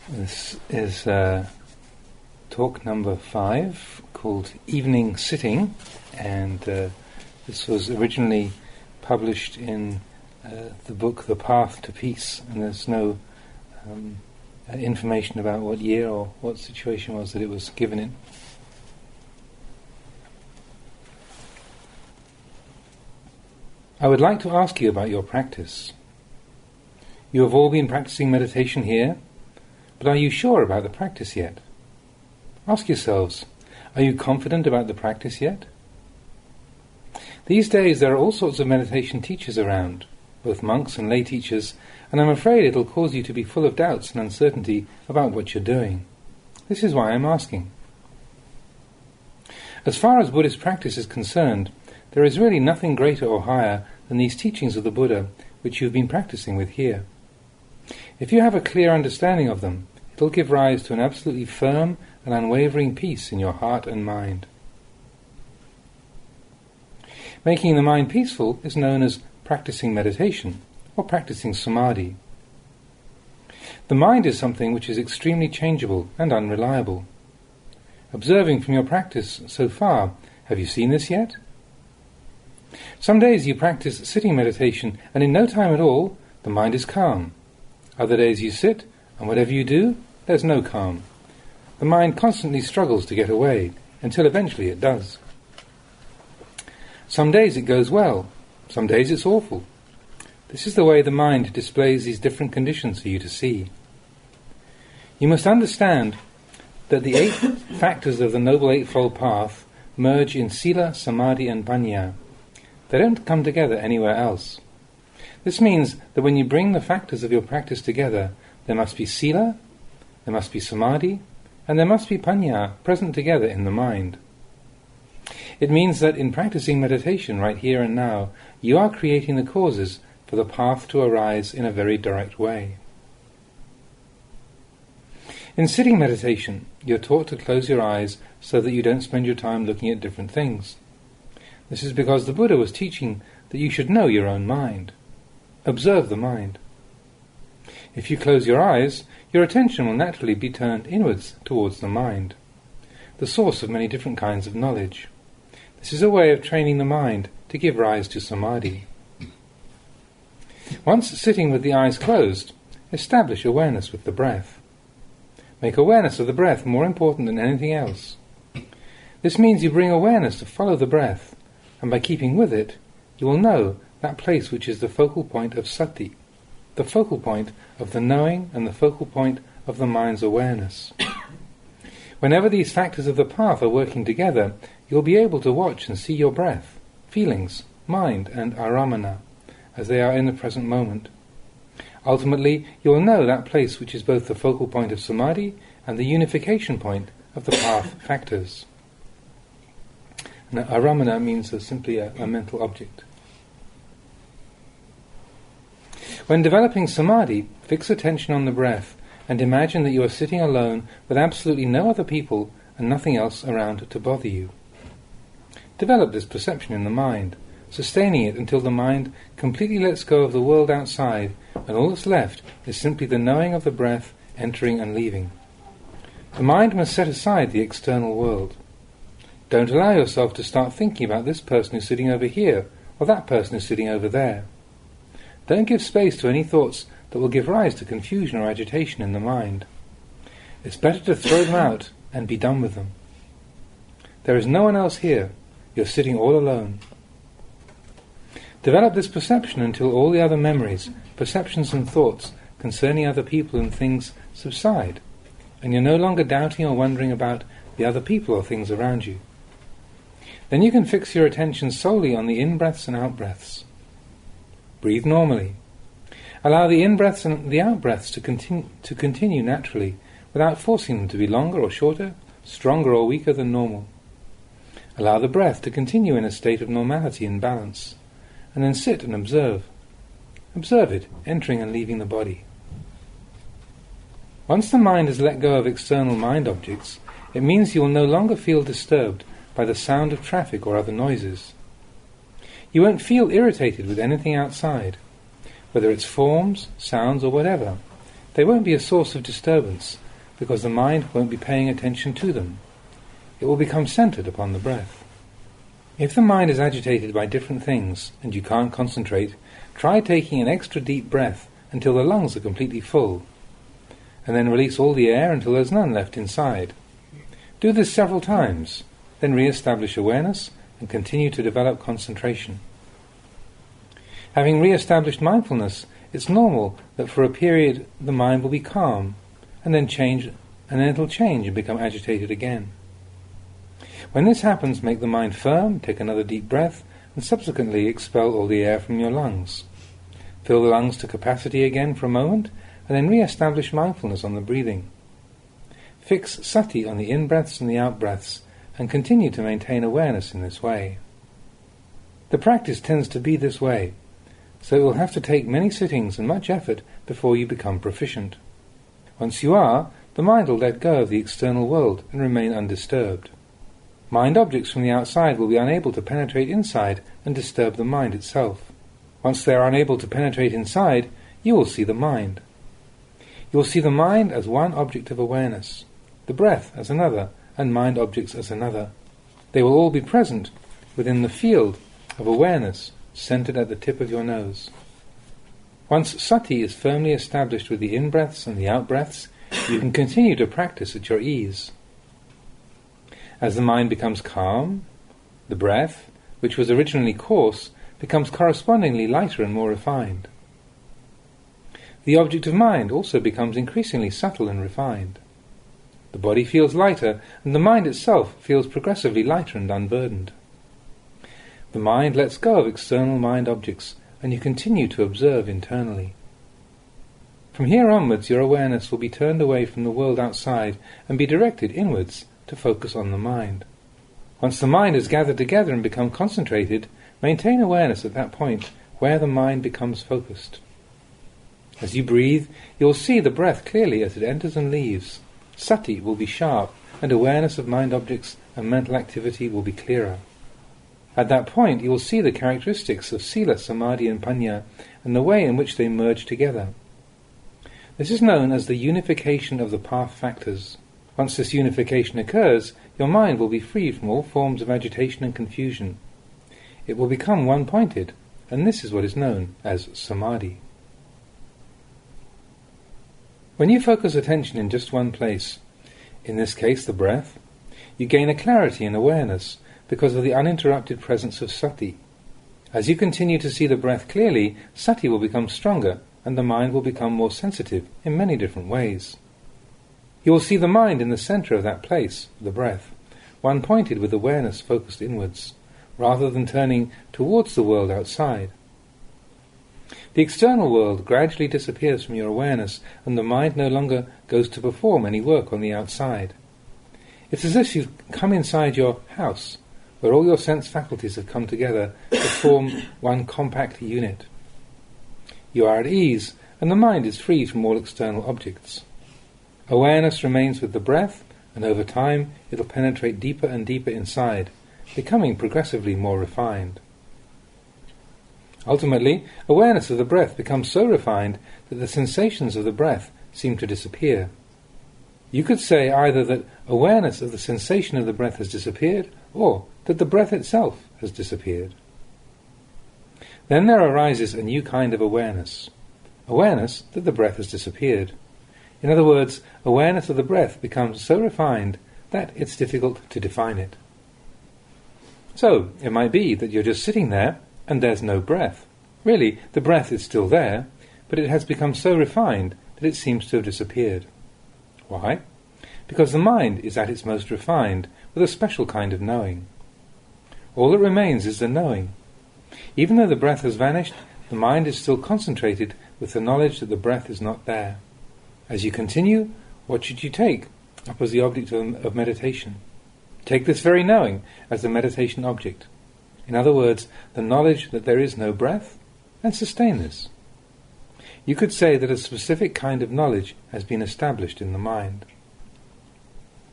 This is talk number 5 called Evening Sitting, and this was originally published in the book The Path to Peace, and there's no information about what year or what situation was that it was given in. I would like to ask you about your practice. You have all been practicing meditation here, but are you sure about the practice yet? Ask yourselves, are you confident about the practice yet? These days there are all sorts of meditation teachers around, both monks and lay teachers, and I'm afraid it'll cause you to be full of doubts and uncertainty about what you're doing. This is why I'm asking. As far as Buddhist practice is concerned, there is really nothing greater or higher than these teachings of the Buddha which you've been practicing with here. If you have a clear understanding of them, it'll give rise to an absolutely firm and unwavering peace in your heart and mind. Making the mind peaceful is known as practicing meditation or practicing samadhi. The mind is something which is extremely changeable and unreliable. Observing from your practice so far, have you seen this yet? Some days you practice sitting meditation, and in no time at all, the mind is calm. Other days you sit, and whatever you do, there's no calm. The mind constantly struggles to get away, until eventually it does. Some days it goes well, some days it's awful. This is the way the mind displays these different conditions for you to see. You must understand that the 8 factors of the Noble Eightfold Path merge in Sila, Samadhi and Panya. They don't come together anywhere else. This means that when you bring the factors of your practice together, there must be Sila, there must be Samadhi, and there must be Panya present together in the mind. It means that in practicing meditation right here and now, you are creating the causes for the path to arise in a very direct way. In sitting meditation, you're taught to close your eyes so that you don't spend your time looking at different things. This is because the Buddha was teaching that you should know your own mind. Observe the mind. If you close your eyes, your attention will naturally be turned inwards towards the mind, the source of many different kinds of knowledge. This is a way of training the mind to give rise to samadhi. Once sitting with the eyes closed, establish awareness with the breath. Make awareness of the breath more important than anything else. This means you bring awareness to follow the breath, and by keeping with it, you will know that place which is the focal point of sati, the focal point of the knowing and the focal point of the mind's awareness. Whenever these factors of the path are working together, you'll be able to watch and see your breath, feelings, mind and aramana, as they are in the present moment. Ultimately, you will know that place which is both the focal point of samadhi and the unification point of the path factors. Now, aramana means simply a mental object. When developing samadhi, fix attention on the breath and imagine that you are sitting alone with absolutely no other people and nothing else around to bother you. Develop this perception in the mind, sustaining it until the mind completely lets go of the world outside and all that's left is simply the knowing of the breath entering and leaving. The mind must set aside the external world. Don't allow yourself to start thinking about this person who's sitting over here or that person who's sitting over there. Don't give space to any thoughts that will give rise to confusion or agitation in the mind. It's better to throw them out and be done with them. There is no one else here. You're sitting all alone. Develop this perception until all the other memories, perceptions and thoughts concerning other people and things subside, and you're no longer doubting or wondering about the other people or things around you. Then you can fix your attention solely on the in-breaths and out-breaths. Breathe normally. Allow the in-breaths and the out-breaths to continue naturally, without forcing them to be longer or shorter, stronger or weaker than normal. Allow the breath to continue in a state of normality and balance, and then sit and observe. Observe it, entering and leaving the body. Once the mind has let go of external mind objects, it means you will no longer feel disturbed by the sound of traffic or other noises. You won't feel irritated with anything outside, whether it's forms, sounds or whatever. they won't be a source of disturbance, because the mind won't be paying attention to them. It will become centered upon the breath. If the mind is agitated by different things and you can't concentrate, try taking an extra deep breath until the lungs are completely full, and then release all the air until there's none left inside. Do this several times, then re-establish awareness and continue to develop concentration. Having re-established mindfulness, it's normal that for a period the mind will be calm, and then it'll change and become agitated again. When this happens, make the mind firm, take another deep breath, and subsequently expel all the air from your lungs. Fill the lungs to capacity again for a moment, and then re-establish mindfulness on the breathing. Fix sati on the in-breaths and the out-breaths, and continue to maintain awareness in this way. The practice tends to be this way, so it will have to take many sittings and much effort before you become proficient. Once you are, the mind will let go of the external world and remain undisturbed. Mind objects from the outside will be unable to penetrate inside and disturb the mind itself. Once they are unable to penetrate inside, you will see the mind. You will see the mind as one object of awareness, the breath as another, and mind objects as another. They will all be present within the field of awareness centered at the tip of your nose. Once sati is firmly established with the in-breaths and the out-breaths, you can continue to practice at your ease. As the mind becomes calm, the breath, which was originally coarse, becomes correspondingly lighter and more refined. The object of mind also becomes increasingly subtle and refined. The body feels lighter, and the mind itself feels progressively lighter and unburdened. The mind lets go of external mind objects, and you continue to observe internally. From here onwards, your awareness will be turned away from the world outside and be directed inwards to focus on the mind. Once the mind is gathered together and become concentrated, maintain awareness at that point where the mind becomes focused. As you breathe, you will see the breath clearly as it enters and leaves. Sati will be sharp, and awareness of mind objects and mental activity will be clearer. At that point, you will see the characteristics of sila, samadhi and panya, and the way in which they merge together. This is known as the unification of the path factors. Once this unification occurs, your mind will be free from all forms of agitation and confusion. It will become one-pointed, and this is what is known as samadhi. When you focus attention in just one place, in this case the breath, you gain a clarity and awareness because of the uninterrupted presence of sati. As you continue to see the breath clearly, sati will become stronger and the mind will become more sensitive in many different ways. You will see the mind in the center of that place, the breath, one-pointed with awareness focused inwards, rather than turning towards the world outside. The external world gradually disappears from your awareness, and the mind no longer goes to perform any work on the outside. It's as if you've come inside your house, where all your sense faculties have come together to form one compact unit. You are at ease, and the mind is free from all external objects. Awareness remains with the breath, and over time it will penetrate deeper and deeper inside, becoming progressively more refined. Ultimately, awareness of the breath becomes so refined that the sensations of the breath seem to disappear. You could say either that awareness of the sensation of the breath has disappeared, or that the breath itself has disappeared. Then there arises a new kind of awareness that the breath has disappeared. In other words, awareness of the breath becomes so refined that it's difficult to define it. So, it might be that you're just sitting there and there's no breath. Really, the breath is still there, but it has become so refined that it seems to have disappeared. Why? Because the mind is at its most refined, with a special kind of knowing. All that remains is the knowing. Even though the breath has vanished, the mind is still concentrated with the knowledge that the breath is not there. As you continue, what should you take up as the object of meditation? Take this very knowing as the meditation object. In other words, the knowledge that there is no breath, and sustain this. You could say that a specific kind of knowledge has been established in the mind.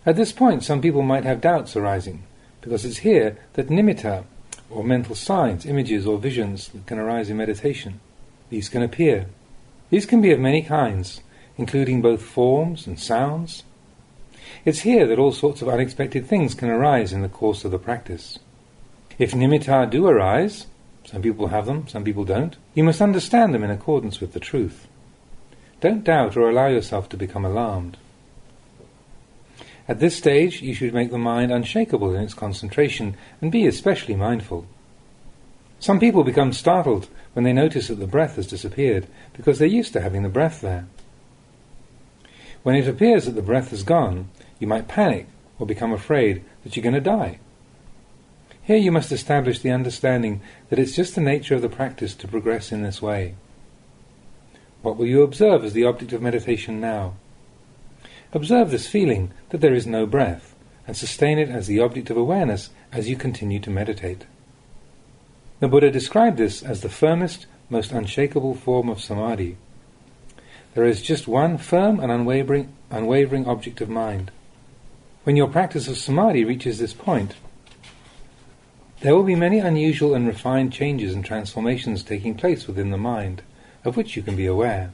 At this point, some people might have doubts arising, because it's here that nimitta, or mental signs, images or visions that can arise in meditation, these can appear. These can be of many kinds. including both forms and sounds. It's here that all sorts of unexpected things can arise in the course of the practice. If nimitta do arise, some people have them, some people don't, you must understand them in accordance with the truth. Don't doubt or allow yourself to become alarmed. At this stage, you should make the mind unshakable in its concentration and be especially mindful. Some people become startled when they notice that the breath has disappeared, because they're used to having the breath there. When it appears that the breath has gone, you might panic or become afraid that you're going to die. Here you must establish the understanding that it's just the nature of the practice to progress in this way. What will you observe as the object of meditation now? Observe this feeling that there is no breath, and sustain it as the object of awareness as you continue to meditate. The Buddha described this as the firmest, most unshakable form of samadhi. There is just one firm and unwavering object of mind. When your practice of samadhi reaches this point, there will be many unusual and refined changes and transformations taking place within the mind, of which you can be aware.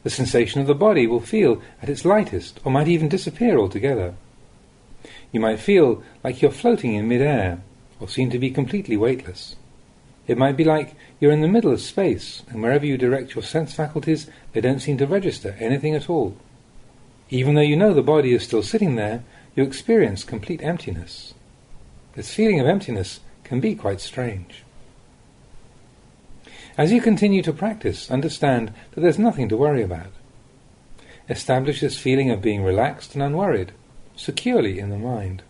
The sensation of the body will feel at its lightest, or might even disappear altogether. You might feel like you're floating in mid-air, or seem to be completely weightless. It might be like you're in the middle of space, and wherever you direct your sense faculties, they don't seem to register anything at all. Even though you know the body is still sitting there, you experience complete emptiness. This feeling of emptiness can be quite strange. As you continue to practice, understand that there's nothing to worry about. Establish this feeling of being relaxed and unworried, securely in the mind.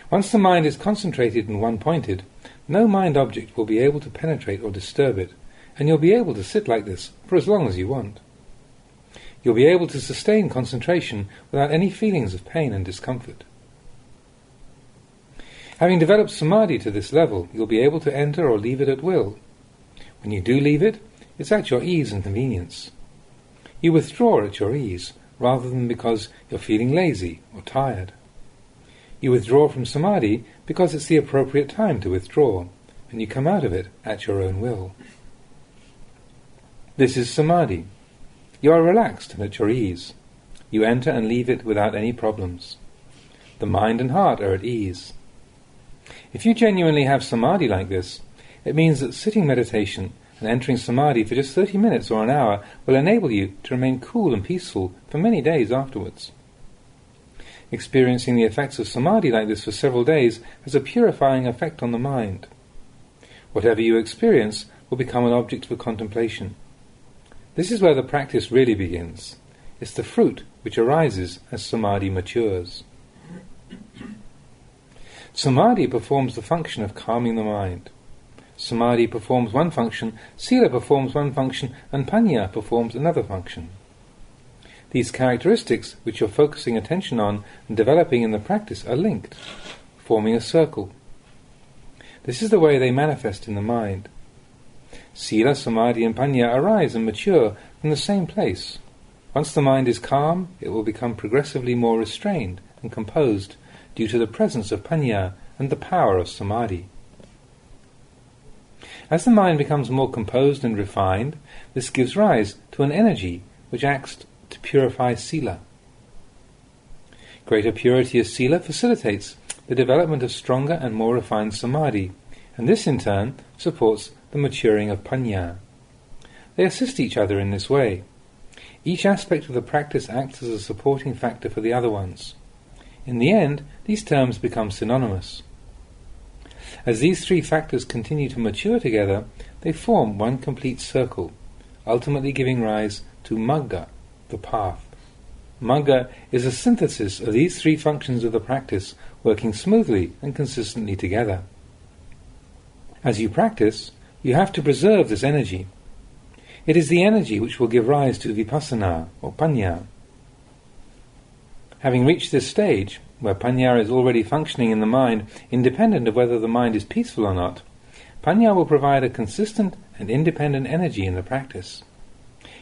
Once the mind is concentrated and one-pointed, no mind object will be able to penetrate or disturb it, and you'll be able to sit like this for as long as you want. You'll be able to sustain concentration without any feelings of pain and discomfort. Having developed samadhi to this level, you'll be able to enter or leave it at will. When you do leave it, it's at your ease and convenience. You withdraw at your ease, rather than because you're feeling lazy or tired. You withdraw from samadhi because it's the appropriate time to withdraw, and you come out of it at your own will. This is samadhi. You are relaxed and at your ease. You enter and leave it without any problems. The mind and heart are at ease. If you genuinely have samadhi like this, it means that sitting meditation and entering samadhi for just 30 minutes or an hour will enable you to remain cool and peaceful for many days afterwards. Experiencing the effects of samadhi like this for several days has a purifying effect on the mind. Whatever you experience will become an object for contemplation. This is where the practice really begins. It's the fruit which arises as samadhi matures. Samadhi performs the function of calming the mind. Samadhi performs one function, sila performs one function, and panya performs another function. These characteristics which you're focusing attention on and developing in the practice are linked, forming a circle. This is the way they manifest in the mind. Sila, samadhi and panya arise and mature from the same place. Once the mind is calm, it will become progressively more restrained and composed due to the presence of panya and the power of samadhi. As the mind becomes more composed and refined, this gives rise to an energy which acts to purify sila. Greater purity of sila facilitates the development of stronger and more refined samadhi, and this in turn supports the maturing of panya. They assist each other in this way. Each aspect of the practice acts as a supporting factor for the other ones. In the end, these terms become synonymous. As these three factors continue to mature together, they form one complete circle, ultimately giving rise to magga, the path. Magga is a synthesis of these three functions of the practice working smoothly and consistently together. As you practice, you have to preserve this energy. It is the energy which will give rise to vipassana or panya. Having reached this stage, where panya is already functioning in the mind, independent of whether the mind is peaceful or not, panya will provide a consistent and independent energy in the practice.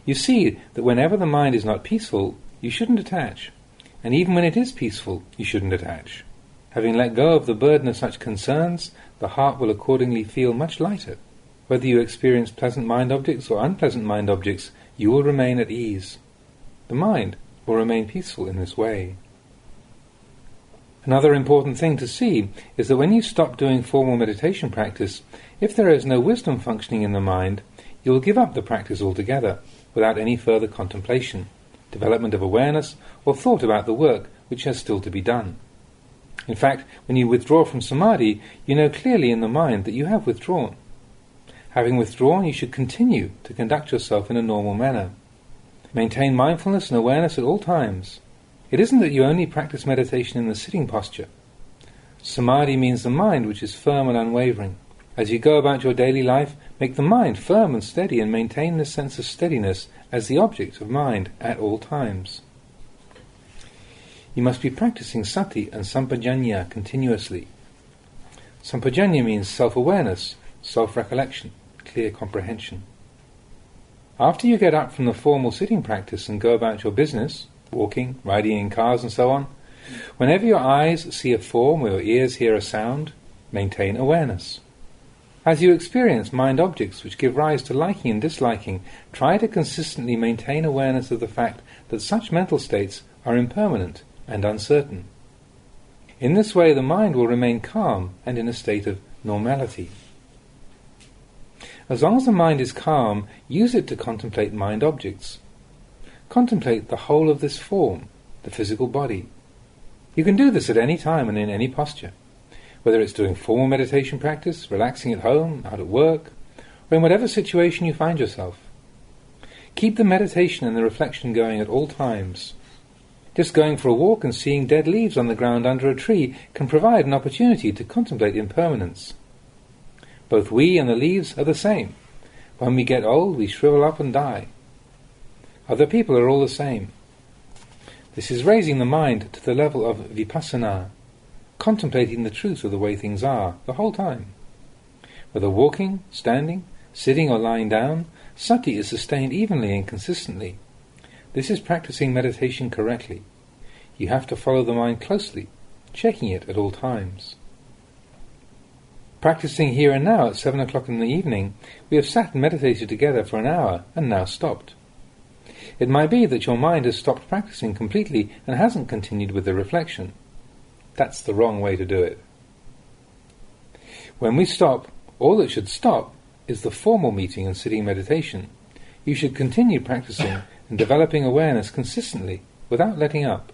You see that whenever the mind is not peaceful, you shouldn't attach, and even when it is peaceful, you shouldn't attach. Having let go of the burden of such concerns, the heart will accordingly feel much lighter. Whether you experience pleasant mind objects or unpleasant mind objects, You will remain at ease. The mind will remain peaceful in this way. Another important thing to see is that when you stop doing formal meditation practice, if there is no wisdom functioning in the mind, you will give up the practice altogether, without any further contemplation, development of awareness, or thought about the work which has still to be done. In fact, when you withdraw from samadhi, you know clearly in the mind that you have withdrawn. Having withdrawn, you should continue to conduct yourself in a normal manner. Maintain mindfulness and awareness at all times. It isn't that you only practice meditation in the sitting posture. Samadhi means the mind which is firm and unwavering. As you go about your daily life, make the mind firm and steady and maintain this sense of steadiness as the object of mind at all times. You must be practicing sati and sampajanya continuously. Sampajanya means self-awareness, self-recollection, clear comprehension. After you get up from the formal sitting practice and go about your business, walking, riding in cars and so on, whenever your eyes see a form or your ears hear a sound, maintain awareness. As you experience mind objects which give rise to liking and disliking, try to consistently maintain awareness of the fact that such mental states are impermanent and uncertain. In this way the mind will remain calm and in a state of normality. As long as the mind is calm, use it to contemplate mind objects. Contemplate the whole of this form, the physical body. You can do this at any time and in any posture, whether it's doing formal meditation practice, relaxing at home, out at work, or in whatever situation you find yourself. Keep the meditation and the reflection going at all times. Just going for a walk and seeing dead leaves on the ground under a tree can provide an opportunity to contemplate impermanence. Both we and the leaves are the same. When we get old, we shrivel up and die. Other people are all the same. This is raising the mind to the level of vipassana, contemplating the truth of the way things are the whole time. Whether walking, standing, sitting or lying down, sati is sustained evenly and consistently. This is practicing meditation correctly. You have to follow the mind closely, checking it at all times. Practicing here and now at 7 o'clock in the evening, we have sat and meditated together for an hour and now stopped. It might be that your mind has stopped practicing completely and hasn't continued with the reflection. That's the wrong way to do it. When we stop, all that should stop is the formal meeting and sitting meditation. You should continue practicing and developing awareness consistently, without letting up.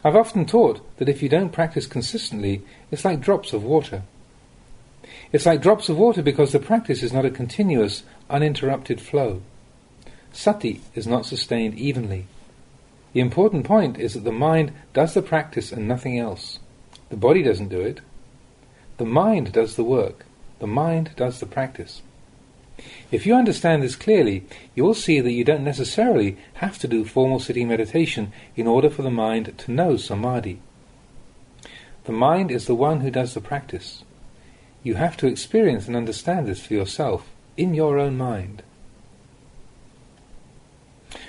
I've often taught that if you don't practice consistently, it's like drops of water. It's like drops of water because the practice is not a continuous, uninterrupted flow. Sati is not sustained evenly. The important point is that the mind does the practice and nothing else. The body doesn't do it. The mind does the work. The mind does the practice. If you understand this clearly, you will see that you don't necessarily have to do formal sitting meditation in order for the mind to know samadhi. The mind is the one who does the practice. You have to experience and understand this for yourself, in your own mind.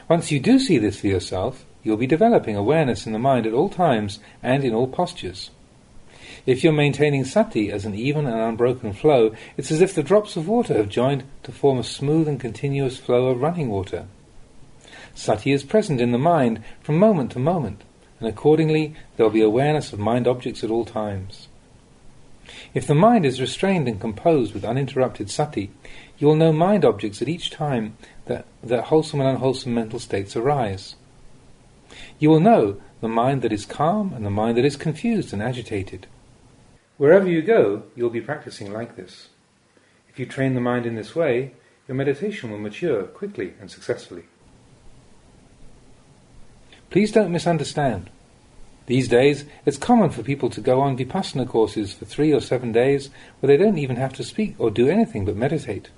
Once you do see this for yourself, you'll be developing awareness in the mind at all times and in all postures. If you're maintaining sati as an even and unbroken flow, it's as if the drops of water have joined to form a smooth and continuous flow of running water. Sati is present in the mind from moment to moment, and accordingly there will be awareness of mind objects at all times. If the mind is restrained and composed with uninterrupted sati, you will know mind objects at each time that wholesome and unwholesome mental states arise. You will know the mind that is calm and the mind that is confused and agitated. Wherever you go, you'll be practicing like this. If you train the mind in this way, your meditation will mature quickly and successfully. Please don't misunderstand. These days, it's common for people to go on vipassana courses for 3 or 7 days where they don't even have to speak or do anything but meditate.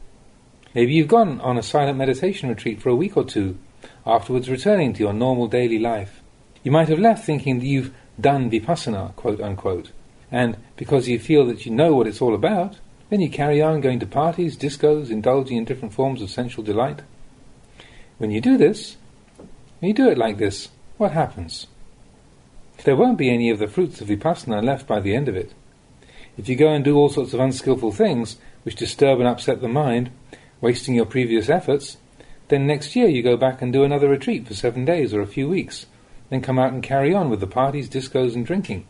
Maybe you've gone on a silent meditation retreat for a week or 2, afterwards returning to your normal daily life. You might have left thinking that you've done vipassana, quote unquote, and because you feel that you know what it's all about, then you carry on going to parties, discos, indulging in different forms of sensual delight. When you do this, when you do it like this, what happens? There won't be any of the fruits of vipassana left by the end of it. If you go and do all sorts of unskillful things which disturb and upset the mind, wasting your previous efforts, Then next year you go back and do another retreat for 7 days or a few weeks, then come out and carry on with the parties, discos and drinking.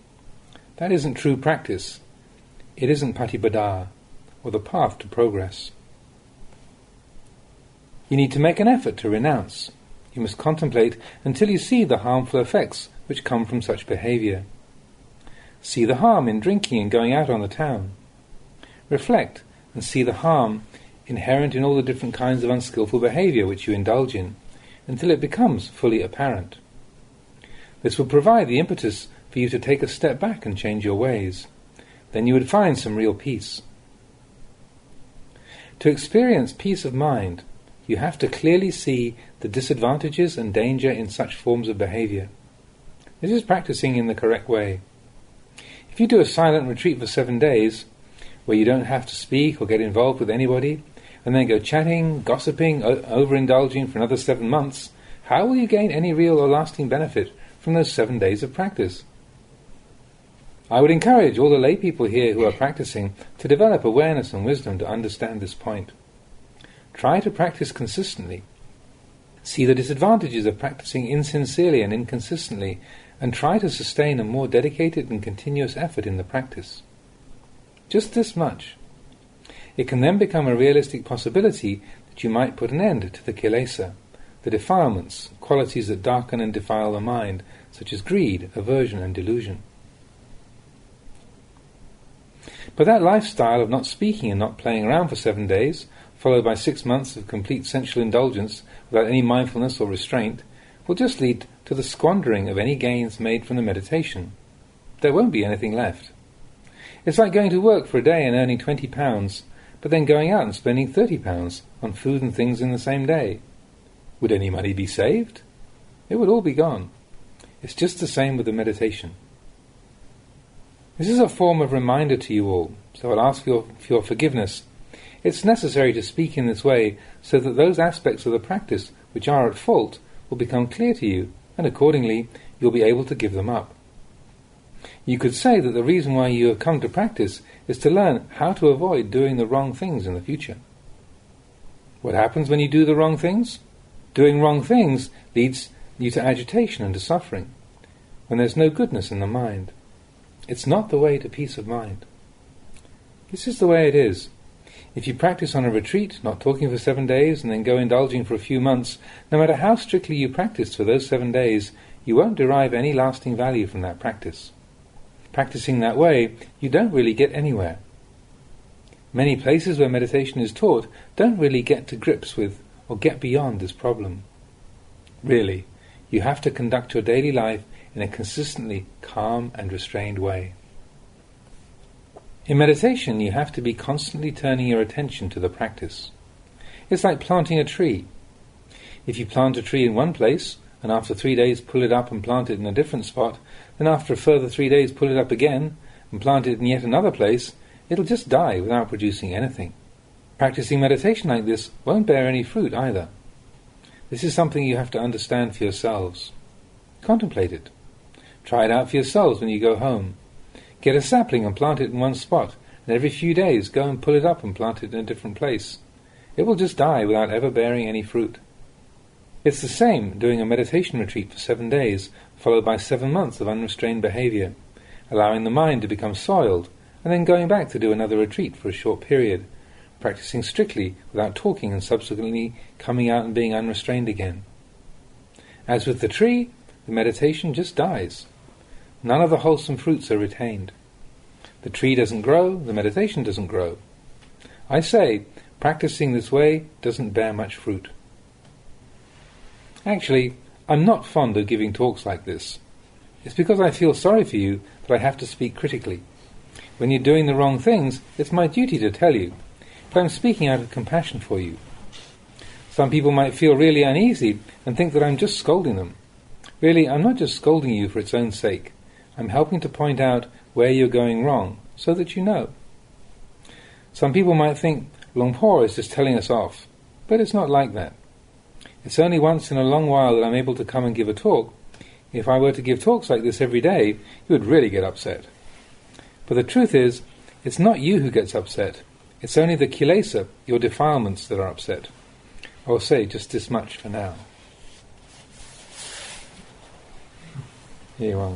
That isn't true practice. It isn't patipada, or the path to progress. You need to make an effort to renounce. You must contemplate until you see the harmful effects which come from such behaviour. See the harm in drinking and going out on the town. Reflect and see the harm inherent in all the different kinds of unskillful behaviour which you indulge in, until it becomes fully apparent. This will provide the impetus for you to take a step back and change your ways. Then you would find some real peace. To experience peace of mind, you have to clearly see the disadvantages and danger in such forms of behaviour. This is practicing in the correct way. If you do a silent retreat for 7 days, where you don't have to speak or get involved with anybody, and then go chatting, gossiping, overindulging for another 7 months, how will you gain any real or lasting benefit from those 7 days of practice? I would encourage all the lay people here who are practicing to develop awareness and wisdom to understand this point. Try to practice consistently. See the disadvantages of practicing insincerely and inconsistently, and try to sustain a more dedicated and continuous effort in the practice. Just this much. It can then become a realistic possibility that you might put an end to the kilesa, the defilements, qualities that darken and defile the mind, such as greed, aversion and delusion. But that lifestyle of not speaking and not playing around for 7 days, followed by 6 months of complete sensual indulgence without any mindfulness or restraint, will just lead to the squandering of any gains made from the meditation. There won't be anything left. It's like going to work for a day and earning £20, but then going out and spending £30 on food and things in the same day. Would any money be saved? It would all be gone. It's just the same with the meditation. This is a form of reminder to you all, so I'll ask for your forgiveness. It's necessary to speak in this way so that those aspects of the practice which are at fault will become clear to you, and accordingly you'll be able to give them up. You could say that the reason why you have come to practice is to learn how to avoid doing the wrong things in the future. What happens when you do the wrong things? Doing wrong things leads you to agitation and to suffering, when there's no goodness in the mind. It's not the way to peace of mind. This is the way it is. If you practice on a retreat, not talking for 7 days, and then go indulging for a few months, no matter how strictly you practice for those 7 days, you won't derive any lasting value from that practice. Practicing that way, you don't really get anywhere. Many places where meditation is taught don't really get to grips with or get beyond this problem. Really, you have to conduct your daily life in a consistently calm and restrained way. In meditation, you have to be constantly turning your attention to the practice. It's like planting a tree. If you plant a tree in one place, and after 3 days pull it up and plant it in a different spot, then after a further 3 days pull it up again and plant it in yet another place, it'll just die without producing anything. Practicing meditation like this won't bear any fruit either. This is something you have to understand for yourselves. Contemplate it. Try it out for yourselves when you go home. Get a sapling and plant it in one spot, and every few days go and pull it up and plant it in a different place. It will just die without ever bearing any fruit. It's the same doing a meditation retreat for 7 days, followed by 7 months of unrestrained behaviour, allowing the mind to become soiled, and then going back to do another retreat for a short period, practicing strictly without talking and subsequently coming out and being unrestrained again. As with the tree, the meditation just dies. None of the wholesome fruits are retained. The tree doesn't grow, the meditation doesn't grow. I say, practicing this way doesn't bear much fruit. Actually, I'm not fond of giving talks like this. It's because I feel sorry for you that I have to speak critically. When you're doing the wrong things, it's my duty to tell you, but I'm speaking out of compassion for you. Some people might feel really uneasy and think that I'm just scolding them. Really, I'm not just scolding you for its own sake. I'm helping to point out where you're going wrong, so that you know. Some people might think Luang Por is just telling us off, but it's not like that. It's only once in a long while that I'm able to come and give a talk. If I were to give talks like this every day, you would really get upset. But the truth is, it's not you who gets upset. It's only the kilesa, your defilements, that are upset. I'll say just this much for now. Here you are.